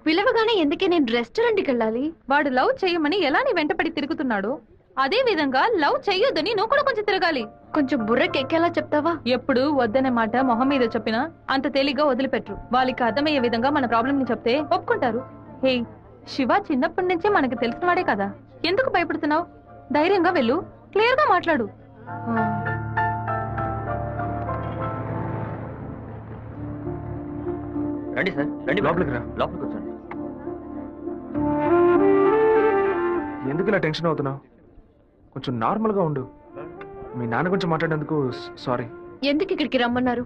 పిలవగానే ఎందుకే నేను రెస్టారెంట్కి వెళ్ళాలి? వాడు లవ్ చేయమని ఎలా నీ వెంటపడి తిరుగుతున్నాడు, అదే విధంగా లవ్ చెయ్యొద్దని నువ్వు కూడా కొంచెం తిరగాలి. కొంచెం బుర్రకెక్కేలా చెప్తావా? ఎప్పుడు వద్దనే మాట మొహం మీద చెప్పినా అంత తేలిగ్గా వదిలిపెట్టరు. వాళ్ళకి అర్థమయ్యే విధంగా మన ప్రాబ్లం ని చెప్తే ఒప్పుకుంటారు. హే, శివ చిన్నప్పటి నుంచే మనకి తెలిసినవాడే కదా, ఎందుకు భయపడుతున్నావు? ధైర్యంగా వెళ్ళు, క్లియర్ గా మాట్లాడు. రండి సార్, రండి లోపలికి రా. లోపలికి వచ్చండి. ఎందుకు ఇలా టెన్షన్ అవుతున్నావు? కొంచెం నార్మల్ గా ఉండు. మీ నాన్న గురించి మాట్లాడేందుకు సారీ. ఎందుకు ఇక్కడికి రమ్మన్నారు?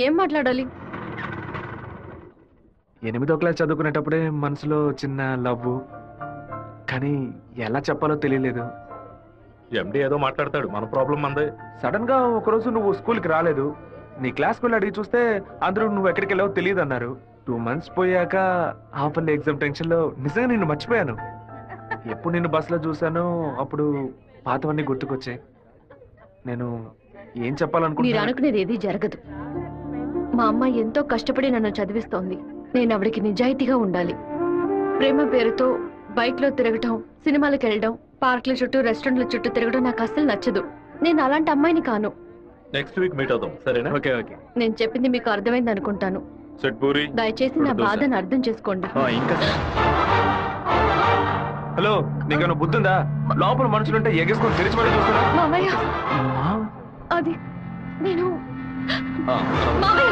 ఏం మాట్లాడాలి? 8వ క్లాస్ చదువుకునేటప్పుడే మనసులో చిన్న లవ్, కానీ ఎలా చెప్పాలో తెలియలేదు. ఎండి ఏదో మాట్లాడతాడు, మన ప్రాబ్లం మందే. సడన్ గా ఒకరోజు నువ్వు స్కూల్కి రాలేదు. నీ క్లాస్కి వెళ్ళి అడిగి చూస్తే అందరూ నువ్వు ఎక్కడికి వెళ్ళావో తెలియదు అన్నారు. 2 months పోయాక హాఫర్లీ ఎగ్జామ్ టెన్షన్ లో నిజంగా నిన్ను మర్చిపోయాను. ఎప్పుడు నిన్ను బస్సులో చూసానో అప్పుడు పాతవన్నీ గుర్తుకొచ్చాయి. నేను ఏం మీరు చెప్పాలనుకుంటున్నా? అనుకునేది ఏది జరగదు. మా అమ్మ ఎంతో కష్టపడి నన్ను చదివిస్తోంది. నేను ఆవిడకి నిజాయితీగా ఉండాలి. ప్రేమ పేరుతో బైక్ లో తిరగటం, సినిమాలకు వెళ్ళడం, పార్కుల చుట్టూ రెస్టారెంట్ల చుట్టూ తిరగడం నాకు అస్సలు నచ్చదు. నేను అలాంటి అమ్మాయిని కాను. నెక్స్ట్ వీక్ మీట్ అవుదాం, సరేనా? Okay okay. నేను చెప్పింది మీకు అర్థమైంది అనుకుంటాను. సెట్పూరి, దయచేసి నా బాధను అర్థం చేసుకోండి. ఇంకా హలో, నీకేమైనా బుద్ధుందా? లోపల మనుషులుంటే ఎగేసుకొని తెరిచి పడి చూస్తున్నా. మామయ్య, అది నేను మామయ్య.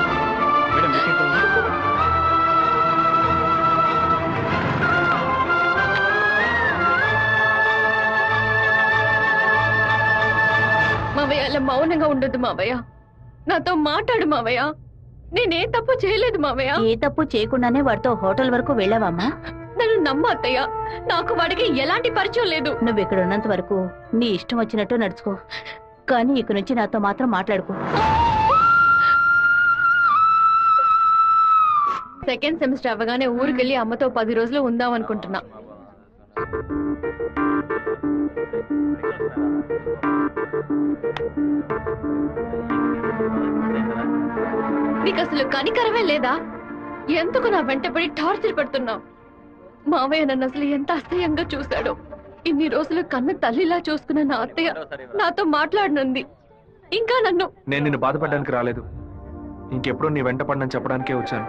మావయ్య, అలా మౌనంగా ఉండొద్దు మావయ్య. నాతో మాట్లాడు మావయ్య. నేనే తప్పు చేయలేదు మావయ్య. ఏ తప్పు చేయకుండానే వాడితో హోటల్ వరకు వెళ్ళావమ్మా? నన్ను నమ్మ అత్తయ్య, నాకు వాడికి ఎలాంటి పరిచయం లేదు. నువ్వు ఇక్కడ ఉన్నంత వరకు నీ ఇష్టం వచ్చినట్టు నడుచుకో, కానీ ఇక నుంచి నాతో మాత్రం మాట్లాడుకో. సెకండ్ సెమిస్టర్ అవ్వగానే ఊరికెళ్ళి అమ్మతో 10 రోజులు ఉందాం అనుకుంటున్నా. నీకు అసలు కనికరమే లేదా? ఎందుకు నా వెంటపడి టార్చర్ పెడుతున్నావు? మావయ్య నన్ను అసలు ఎంత అసహ్యంగా చూశాడో. ఇన్ని రోజులు కన్న తల్లిలా చూసుకున్న నా అత్తయ్య నాతో మాట్లాడనుంది. ఇంకా నన్ను నేను నిన్ను బాధపడడానికి రాలేదు. ఇంకెప్పుడు నీ వెంట పడనని చెప్పడానికే వచ్చాను.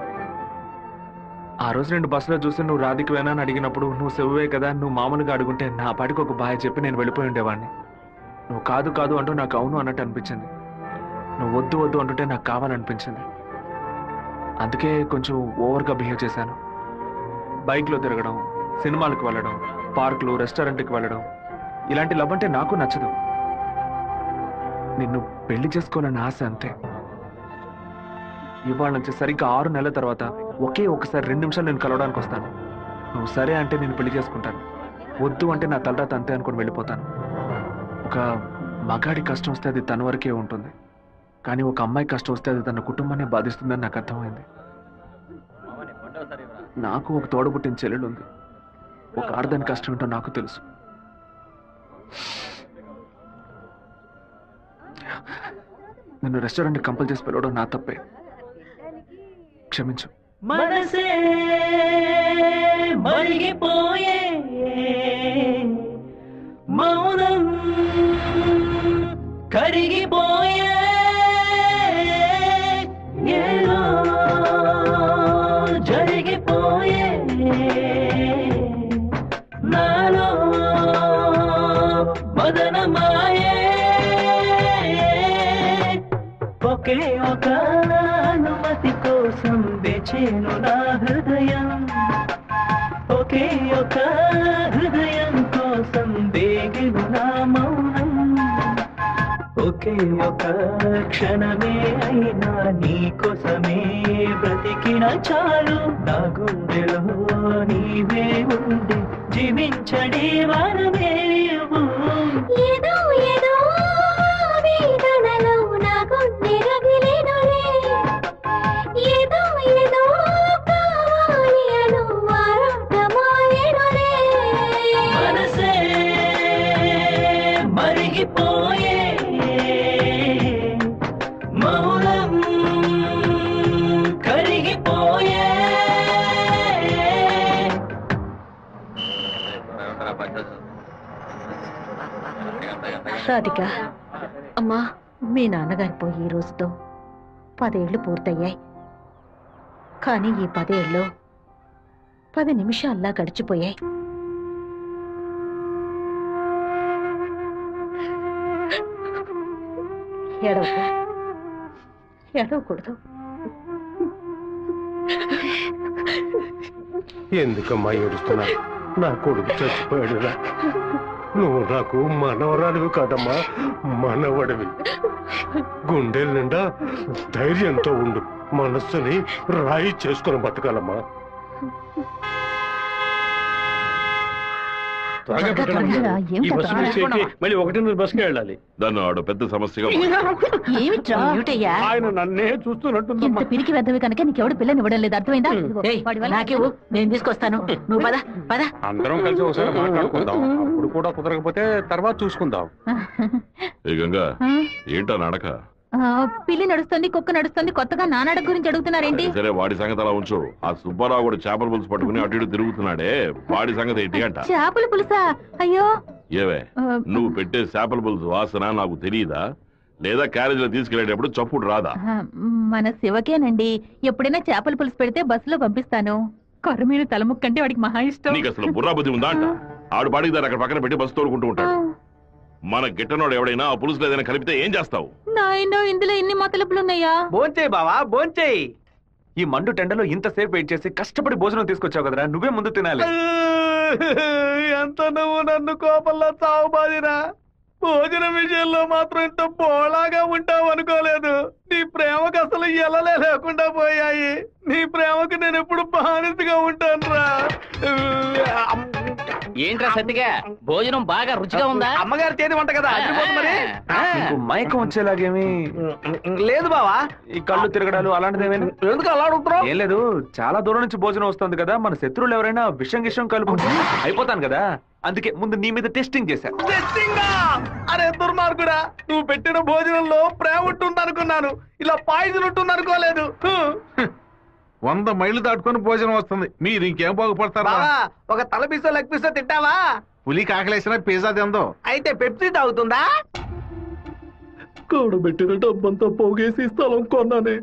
ఆ రోజు నేను బస్సులో చూసి నువ్వు రాధికి వేనా అని అడిగినప్పుడు నువ్వు సెవ్వే కదా, నువ్వు మామూలుగా అడుగుంటే నా పాటికి ఒక బాయ్ చెప్పి నేను వెళ్ళిపోయి ఉండేవాడిని. నువ్వు కాదు కాదు అంటూ నాకు అవును అన్నట్టు అనిపించింది. నువ్వు వద్దు వద్దు అంటుంటే నాకు కావాలనిపించింది. అందుకే కొంచెం ఓవర్గా బిహేవ్ చేశాను. బైక్లో తిరగడం, సినిమాలకు వెళ్ళడం, పార్కులు, రెస్టారెంట్కి వెళ్ళడం, ఇలాంటి లవ్ అంటే నాకు నచ్చదు. నిన్ను పెళ్లి చేసుకోవాలని ఆశ అంతే. ఇవాళ నుంచి సరిగ్గా 6 నెలల తర్వాత ఒకే ఒకసారి 2 నిమిషాలు నేను కలవడానికి వస్తాను. నువ్వు సరే అంటే నేను పెళ్లి చేసుకుంటాను, వద్దు అంటే నా తలరాత అంతే అనుకుని వెళ్ళిపోతాను. ఒక మగాడి కష్టం వస్తే అది తన వరకే ఉంటుంది, కానీ ఒక అమ్మాయి కష్టం వస్తే అది తన కుటుంబాన్ని బాధిస్తుందని నాకు అర్థమైంది. నాకు ఒక తోడబుట్టిన చెల్లెలు ఉంది. ఒక ఆడదాని కష్టం ఏంటో నాకు తెలుసు. నన్ను రెస్టారెంట్ కంపల్ చేసి పిలవడం నా తప్పే, క్షమించు. మనసే మరిగిపోయే మౌనం కరిగిపోయే ఏదో జరిగిపోయే నాలో మదనమాయే ఒకే ఒక అనుమతి కోసం వేచేను నా హృదయం. ఒకే ఒక హృదయం కోసం వేగెను నా మౌనం. ఒకే ఒక క్షణమే అయినా నీ కోసమే బ్రతికిన చాలు. నా గుండెలో నీవే ఉండి జీవించడే వరమే. ఏదో ఏదో వేదనలో నా గుండె రగిలేనులే. ఏదో ఏదో కావాలి అను ఆరాటమాయెనులే. మనసే మరిగిపోయే మౌనం కరిగిపోయే రాధిక, అమ్మా, మీ నాన్నగారు పోయి ఈ రోజుతో 10 ఏళ్లు పూర్తయ్యాయి. కానీ ఈ 10 ఏళ్ళు 10 నిమిషాల్లా గడిచిపోయాయి. ఏడవకూడదు. ఎందుకమ్మా ఏడుస్తున్నా? నా కొడుకు చచ్చిపోయాడురా. నువ్వు నాకు మనవరాలివి కాదమ్మా, మనవడివి. గుండెల నిండా ధైర్యంతో ఉండు. మనస్సుని రాయి చేసుకుని బతకాలమ్మా. మళ్ళీ 1:30 బస్కి వెళ్ళాలి. దాన్ని ఆడు పెద్ద సమస్యగా ఏమిట్రా ఆయన నన్నే చూస్తున్నట్టు. పిరికి వెద్దవి కనుక నీకెవడు పిల్లని ఇవ్వడం లేదు, అర్థమైందా? నాకేవు, నేను తీసుకొస్తాను. నువ్వు పద పద. అందరం కలిసి ఒకసారి మాట్లాడుకుందాం. అప్పుడు కూడా కుదరకపోతే తర్వాత చూసుకుందాం. గంగా, ఏంటా నడక? పిల్లి నడుస్తుంది, కుక్క నడుస్తుంది, కొత్తగా నానాడ గురించి అడుగుతున్నారేంటి? సరే, వాడి సంగతి అలా ఉంచు. ఆ సుబ్బారావు కూడా చేపల పులుసు పట్టుకుని అటు ఇటు తిరుగుతున్నాడే, వాడి సంగతి ఏంటి అంట? చేపల పులుసా? అయ్యో, ఏవే, నువ్వు పెట్టే చేపల పులుసు వాసన నాకు తెలియదా? లేదా క్యారేజీలో తీసుకెళ్లేటప్పుడు చప్పుడు రాదా? మన శివకేనండి. ఎప్పుడైనా చేపల పులుసు పెడితే బస్సులో పంపిస్తాను. కొర్రమీన తలముక్కంటే వాడికి మహా ఇష్టం. నీకు అసలు బుర్రా బుద్ధి ఉందా అంట? ఆడు బాడికి దాన్ని అక్కడ పక్కన పెట్టి బస్సు తోడుకుంటూ ఉంటాడు. మన గిట్టనోడు ఎవడైనా ఆ పులుసులో ఏదైనా కలిపితే ఏం చేస్తావు? నాయనో, ఇందులో ఇన్ని మతలపులున్నాయా? భోంచేయి బావా, భోంచేయి. ఈ మండు టెండలో ఇంతసేపు వెయిట్ చేసి కష్టపడి భోజనం తీసుకొచ్చావు కదరా, నువ్వే ముందు తినాలి. ఎంత నువ్వు నన్ను కోపంలో చావు బాదిరా. భోజనం విషయంలో మాత్రం ఇంత బోళాగా ఉంటావు అనుకోలేదు. నీ ప్రేమకు అసలు ఎలలే లేకుండా పోయాయి. నీ ప్రేమకు నేను ఎప్పుడు బానిసగా ఉంటాను రా. ఏంట్రా సత్తిగా, భోజనం బాగా రుచిగా ఉందా? అమ్మగారు చేతి వంట కదా, మరి నీకు మైకం వచ్చేలాగేమి లేదు బావా. ఈ కళ్ళు తిరగడాలు అలాంటిదేమేమి? ఎందుకు అలా అడుగుతున్నావు? ఏం లేదు, చాలా దూరం నుంచి భోజనం వస్తుంది కదా, మన శత్రువులు ఎవరైనా విషం కలుపుకుంటే అయిపోతాను కదా, అందుకే ముందు నీ మీద టెస్టింగ్ చేశా. అరే దుర్మార్గుడా, నువ్వు పెట్టిన భోజనంలో ప్రేమ ఉంటుంది అనుకున్నాను, ఇలా పాయిజన్ ఉంటుంది అనుకోలేదు. 100 మైళ్ళు దాటుకొని భోజనం వస్తుంది, మీరు ఇంకేం బాగుపడతారా? ఒక తల పీసో లెగ్ పీసో తింటావా? పులి కాకలేసిన పిజ్జా తిందో. అయితే పెప్సీ తాగుతుందా? కూడబెట్టిన డబ్బంతా పోగేసి స్థలం కొన్నానే.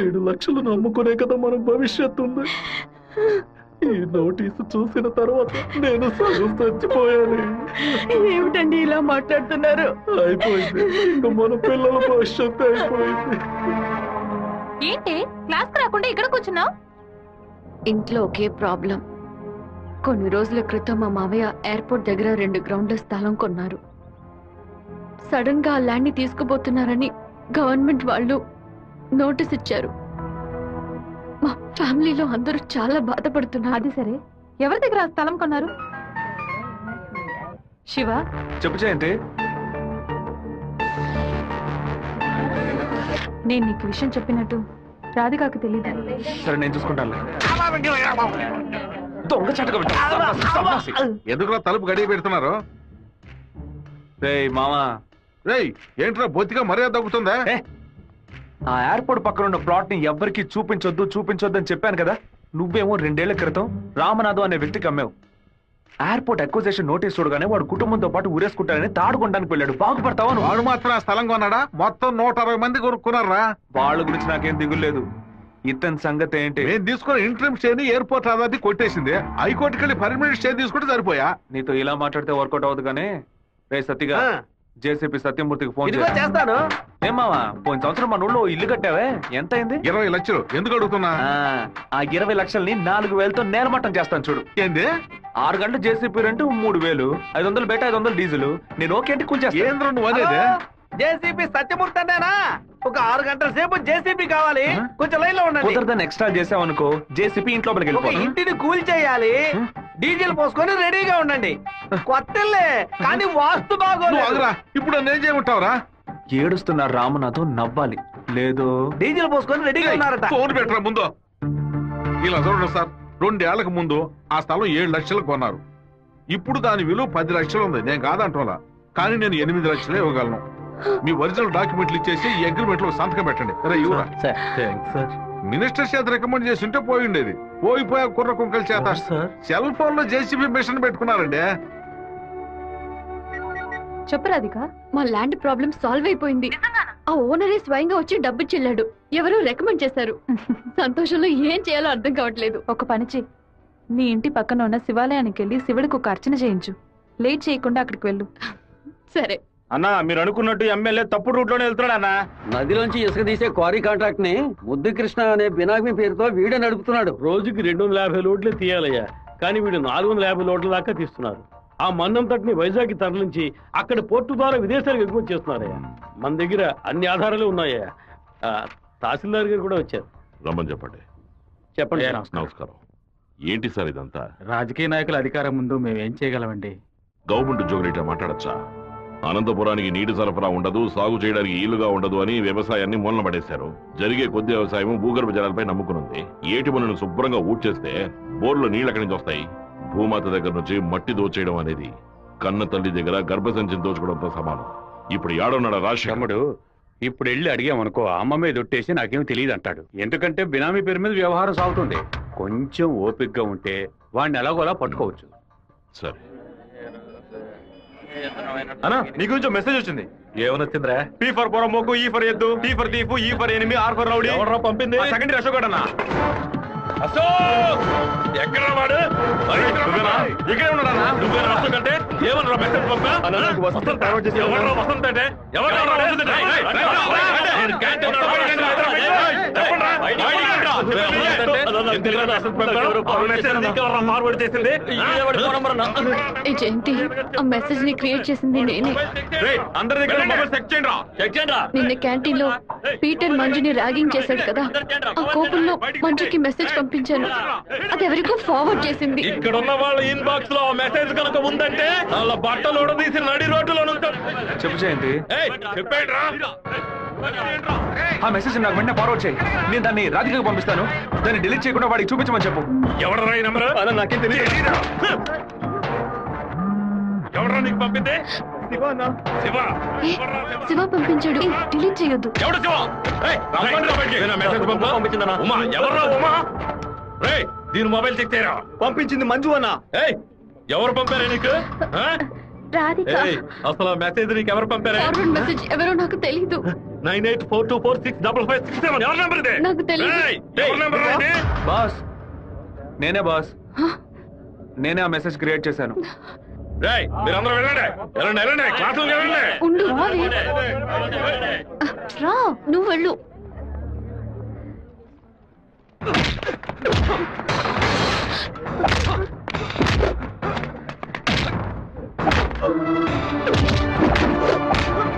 7 లక్షలు నమ్ముకునే కదా మన భవిష్యత్తు ఉంది. ఈ నోటీసు చూసిన తర్వాత నేను సగం చచ్చిపోయాను. ఏమిటండి ఇలా మాట్లాడుతున్నారు? అయిపోయింది, ఇంక మన పిల్లల భవిష్యత్తు అయిపోయింది. ఏంటి క్లాస్ రాకుండా ఇక్కడ కూర్చున్నావు? ఇంట్లో ఒకే ప్రాబ్లం. కొన్ని రోజుల క్రితం మా మావయ్య ఎయిర్పోర్ట్ దగ్గర 2 గ్రౌండ్ల స్థలం కొన్నారు. సడన్ గా ఆ ల్యాండ్ ని తీసుకుపోతున్నారని గవర్నమెంట్ వాళ్ళు నోటీస్ ఇచ్చారు. మా ఫ్యామిలీలో అందరూ చాలా బాధపడుతున్నారు. అది సరే, ఎవరి దగ్గర ఆ స్థలం కొన్నారు? శివ, చెప్పు జయంతి. నేను నీకు విషయం చెప్పినట్టు రాధికాకు తెలియదు. సరే, నేను చూసుకుంటాను. దొంగ చటక ఎందుకురా తలుపు గడియ పెడుతున్నారు? రేయ్ మామా, రేయ్ ఏంట్రా బొత్తిగా మర్యాద తగ్గుతుందా? ఆ ఎయిర్పోర్ట్ పక్కన ఉన్న ప్లాట్ ని ఎవ్వరికి చూపించొద్దు అని చెప్పాను కదా. నువ్వేమో 2 ఏళ్ల క్రితం రామనాథం అనే వ్యక్తికి అమ్మావు. ఎయిర్పోర్ట్ అక్విజిషన్ నోటీస్ చూడగానే వాడు కుటుంబంతో పాటు ఊరేసుకుంటారని తాడుకోవడానికి వెళ్ళాడు. బాగుపడతావా? వాడు మాత్రం ఆ స్థలం కొన్నాడా? మొత్తం 160 మంది కొనుక్కున్నారా? వాళ్ళ గురించి నాకేం దిగులేదు. ఇతని సంగతి ఏంటి? నేను తీసుకున్న ఇంట్రీమ్ స్టేని ఎయిర్పోర్ట్ అథారిటీ కొట్టేసింది. హైకోర్టుకి వెళ్ళి పర్మనెంట్ స్టే తీసుకుంటే సరిపోయా. నీతో ఇలా మాట్లాడితే వర్కౌట్ అవ్వదు కానీ, రే సత్తిగా, జేసీపీ సత్యమూర్తికి ఫోన్ చేస్తాను. ఏమావా, పోయిన సంవత్సరం మన ఊళ్ళో ఇల్లు కట్టావే, ఎంత అయింది? 20 లక్షలు. ఎందుకు అడుగుతున్నా? ఆ 20 లక్షల్ని 4,000తో నేలమట్టం చేస్తాను చూడు. ఏంది? 6 గంటలు జేసీపీ రెంట్ 3,000, 500 బయట 500 డీజిల్. నేను ఓకే అంటే కూర్చేస్తా. ఏంద్ర నువ్వు అనేది? జేసీబీ సత్యమూర్తి అంటేనా? ఒక 6 గంటల సేపు జేసీబీ కావాలి, కొంచెం లైన్ లో ఉండండి. కుదరదని ఎక్స్ట్రా చేసావనుకో జేసీపీ ఇంట్లో ఇంటిని కూల్ చేయాలి, డీజిల్ పోసుకొని రెడీగా ఉండండి. కొత్తలే కానీ వాస్తు బాగోలేదు. ఇప్పుడు నేను చేయమంటావురా? ఏడుస్తున్నారు రామనాథం, నవ్వాలి. లేదు, డీజిల్ పోసుకొని రెడీగా ఉన్నారట. ఫోన్ పెట్టరా ముందు. ఇలా చూడండి సార్, 2 ఏళ్లకు ముందు ఆ స్థలం 7 లక్షలు కొన్నారు. ఇప్పుడు దాని విలువ 10 లక్షలు ఉంది. నేను కాదంటోలా, కానీ నేను 8 లక్షలే ఇవ్వగలను. మీ ఒరిజినల్ డాక్యుమెంట్లు ఇచ్చేసి ఈ అగ్రిమెంట్ లో సంతకం పెట్టండి. మినిస్టర్ చేత రికమెండ్ చేసి ఉంటే పోయి ఉండేది. పోయిపోయా కుర్ర కుంకల చేత సెల్ ఫోన్ లో జేసీబీ మిషన్ పెట్టుకున్నారండి. చెప్పు రాధిక. మా ల్యాండ్ ప్రాబ్లం సాల్వ్ అయిపోయింది. ఆ ఓనరే స్వయంగా వచ్చి డబ్బు చెల్లాడు. ఎవరో రికమెండ్ చేశారు. సంతోషంలో ఏం చేయాలో అర్థం కావట్లేదు. ఒక పని చెయ్యి, నీ ఇంటి పక్కన ఉన్న శివాలయానికి వెళ్ళి శివుడికి ఒక అర్చన చేయించు. లేట్ చేయకుండా అక్కడికి వెళ్ళు. సరే అన్నా, మీరు అనుకున్నట్టు ఎమ్మెల్యే తప్పుడు రూట్ లోనే వెళ్తున్నాడు అన్న. నదిలోంచి ఇసుక తీసే క్వారీ కాంట్రాక్ట్ ని ముద్దు కృష్ణ అనే బినామీ పేరుతో వీడే నడుపుతున్నాడు. రోజుకి 250 లోడ్లే తీయాలయ్యా, కానీ వీడు 450 లోడ్ల దాకా తీస్తున్నారు. ఆ మన్నంతటిని వైజాగ్ తరలించి అక్కడ పోర్టు ద్వారా విదేశాలకు ఎగుమతి చేస్తున్నారయ్యా. మన దగ్గర అన్ని ఆధారాలు ఉన్నాయా. తహసీల్దార్ గారు కూడా వచ్చారు. రమ్మని చెప్పండి. చెప్పండి. నమస్కారం. ఏంటి సార్ ఇదంతా? రాజకీయ నాయకుల అధికారం ముందు మేమేం చేయగలమండి? గవర్నమెంట్ ఉద్యోగులు ఇట్లా మాట్లాడచ్చా? అనంతపురానికి నీటి సరఫరా ఉండదు, సాగు చేయడానికి ఈలుగా ఉండదు అని వ్యవసాయాన్ని మూలన పడేశారు. జరిగే కొద్ది వ్యవసాయం భూగర్భ జలాలపై నమ్ముకునుంది. ఏటి పనులను శుభ్రంగా ఊడ్చేస్తే బోర్లో నీళ్ళు ఎక్కడి నుంచి వస్తాయి? భూమాత దగ్గర నుంచి మట్టి దోచేయడం అనేది కన్న తల్లి దగ్గర గర్భసంచిని దోచుకోవడంతో సమానం. ఇప్పుడు ఏడన్నాడు రాష్ట్రముడు. ఇప్పుడు వెళ్ళి అడిగామనుకో, అమ్మ మీద ఒట్టేసి నాకేం తెలియదు అంటాడు. ఎందుకంటే బినామీ పేరు మీద వ్యవహారం సాగుతుంది. కొంచెం ఓపికగా ఉంటే వాడిని ఎలాగోలా పట్టుకోవచ్చు. సరే అన్నా, నీ గురించి మెసేజ్ వచ్చింది. ఏమనొచ్చిందిరా? పీ ఫర్ పొరమోకు, ఈ ఫర్ ఎద్దు, టీ ఫర్ తీపు, E for enemy, R for rowdy. ఎవరు పంపింది? సెకండరీ అశోక్ అన్నా. అశోక్ ఎక్కడ వాడు? ఇక్కడే ఉన్నాడన్నా. నువ్వేనా అశోక్ అంటే? ఏమన్నా మెసేజ్ పంపా? ఎవరు వసంత అంటే? ఎవరు ఫార్వర్డ్ చేసింది? జయంతి, ఆ మెసేజ్ ని క్రియేట్ చేసింది నేనే. అందరి దగ్గర మొబైల్ చెక్ చేయండి. నిన్న క్యాంటీన్ లో పీటర్ మంజుని ర్యాగింగ్ చేశాడు కదా, ఆ కోపంలో మంజుకి మెసేజ్ పంపించాను. అది ఎవరికో ఫార్వర్డ్ చేసింది. ఇక్కడ ఉన్న వాళ్ళ ఇన్బాక్స్ లో మెసేజ్ కనుక ఉందంటే వాళ్ళ బట్టలు ఉడదీసి నడి రోడ్డులో చెప్పు జయంతి. చెప్పేట్రా, ఆ మెసేజ్ నాకు వెంటనే ఫార్వర్డ్ చేయి. నేను దాన్ని రాధికకు పంపిస్తాను. దాన్ని డిలీట్ చేయకుండా వాడికి చూపించమని చెప్పు. ఎవడరా ఈ నెంబర్? నాకేం తెలియదు. ఎవడరా నీకు పంపింది? శివ పంపించాడు. డిలీట్ చేయొద్దు. ఎవడు శివ? మెసేజ్ పంపించిందన్నా. ఉమా, ఎవర్రా ఉమా? రే, దీని మొబైల్ చెక్ చేయరా. పంపించింది మంజు అన్నా. ఎవరు పంపారా నీకు? రాధిక. అసలు మెసేజ్ నీకు ఎవరు పంపారా? ఫార్వర్డ్ మెసేజ్ ఎవరో నాకు తెలీదు. 9842465567 ఎవరి నెంబర్ ఇది? నాకు తెలీదు. ఎవరి నెంబర్ ఇది? బాస్, నేనే బాస్. నేనే ఆ మెసేజ్ క్రియేట్ చేశాను. రేయ్, మీరందరూ వెళ్ళండి. వెళ్ళండి. క్లాసులకు వెళ్ళండి. ఉండు, రా, నువ్వు వెళ్ళు.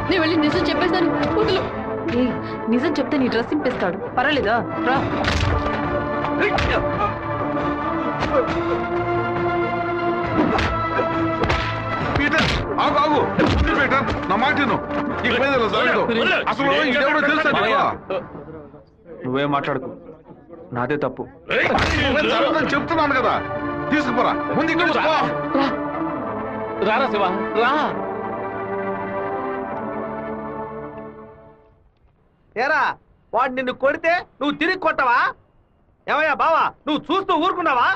నేను వెళ్ళి నిజం చెప్పేశాను. వదులు. నిజం చెప్తే నీ డ్రెస్ చింపేస్తాడు. పర్వాలేదా? రా. పీటర్, ఆగు. పీటర్, నా మాట విను. ఇక మీద ఇలా జరగదు. అసలు ఇదెవడో తెలుసా నీకు? నువ్వేం మాట్లాడుకో, నాదే తప్పు. జరగదని చెప్తున్నాను కదా. తీసుకుపోరా, ముందు ఇక్కడ పో. రారా శివ, రా. ఏరా, వాడు నిన్ను కొడితే నువ్వు తిరిగి కొట్టవా? ఏమయ్యా బావా, నువ్వు చూస్తూ ఊరుకున్నావా?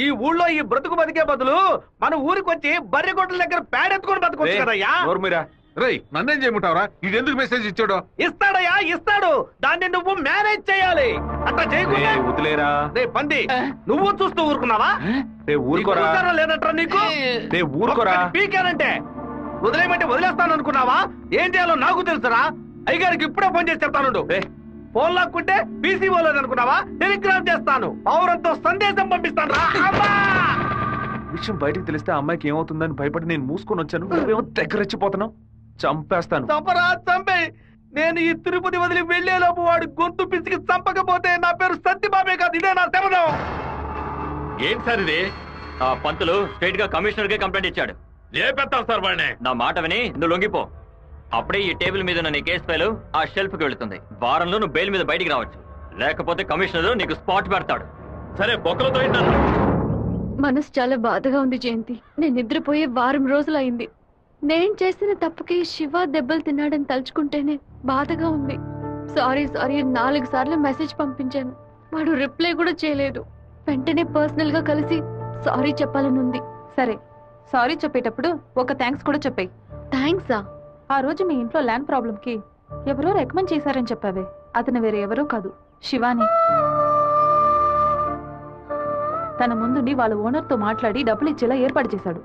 ఈ ఊళ్ళో ఈ బ్రతుకు బతికే బదులు మన ఊరికి వచ్చి బర్రె గొడ్ల దగ్గర పేడెత్తుకొని బతకొచ్చు కదయ్యా. రేయ్, నన్నేం చేయమంటావరా? ఇది ఎందుకు మెసేజ్ ఇచ్చాడు? ఇస్తాడు. దాన్ని నువ్వు మేనేజ్ చేయాలి. అట్లా చేయకుండా వదిలేరా. రే పంది, నువ్వు చూస్తూ ఊరుకున్నావా? ఊరుకోరా. లేదంటారా నీకు? ఊరుకోరా. పీకేనంటే వదిలేయమంటే వదిలేస్తాను అనుకున్నావా? ఏం చేయాలో నాకు తెలుసురా. అయ్యగారికి ఇప్పుడే ఫోన్ చేసి చెప్తాను. ఫోన్ లాక్కుంటే పీసీఓ లేదనుకున్నావా? టెలిగ్రామ్ చేస్తాను. పౌరంతో సందేశం పంపిస్తాను రా. విషయం బయటకు తెలిస్తే అమ్మాయికి ఏమవుతుందని భయపడి నేను మూసుకొని వచ్చాను. నువ్వేమో దగ్గరెచ్చిపోతున్నావు. చంపేస్తాను. చంపే. నేను ఈ తిరుపతి వదిలి వెళ్లేలోపు వాడు గొంతు పిసికి చంపకపోతే నా పేరు సత్యబాబే కాదు. ఇదే నా శపథం. ఏంటి సార్ ఇది? ఆ పంతులు స్ట్రైట్ గా కమిషనర్ కే కంప్లైంట్ ఇచ్చాడు. లేపెత్తాను సార్ వాడిని. నా మాట విని నువ్వు లొంగిపో. అప్పుడే ఈ టేబుల్ మీద ఉన్న నీ కేసు ఫైలు ఆ షెల్ఫ్ కి వెళుతుంది. వారంలో నువ్వు బెయిల్ మీద బయటికి రావచ్చు. లేకపోతే కమిషనర్ నీకు స్పాట్ పెడతాడు. సరే, బొక్కలతో మనసు చాలా బాధగా ఉంది జయంతి. నేను నిద్రపోయే వారం రోజులు అయింది. నేను చేసిన తప్పుకి శివ దెబ్బలు తిన్నాడని తలుచుకుంటేనే బాధగా ఉంది. సారీ 4 సార్లు మెసేజ్ పంపించాను. వాడు రిప్లై కూడా చేయలేదు. వెంటనే పర్సనల్ గా కలిసి సారీ చెప్పాలని ఉంది. సరే, సారీ చెప్పేటప్పుడు ఒక థ్యాంక్స్ కూడా చెప్పేయి. థ్యాంక్సా? ఆ రోజు మీ ఇంట్లో ల్యాండ్ ప్రాబ్లం కి ఎవరో రికమెండ్ చేశారని చెప్పావే, అతను వేరే ఎవరో కాదు, శివాని. తన ముందుండి వాళ్ళ ఓనర్ తో మాట్లాడి డబ్బులు ఇచ్చేలా ఏర్పాటు చేశాడు.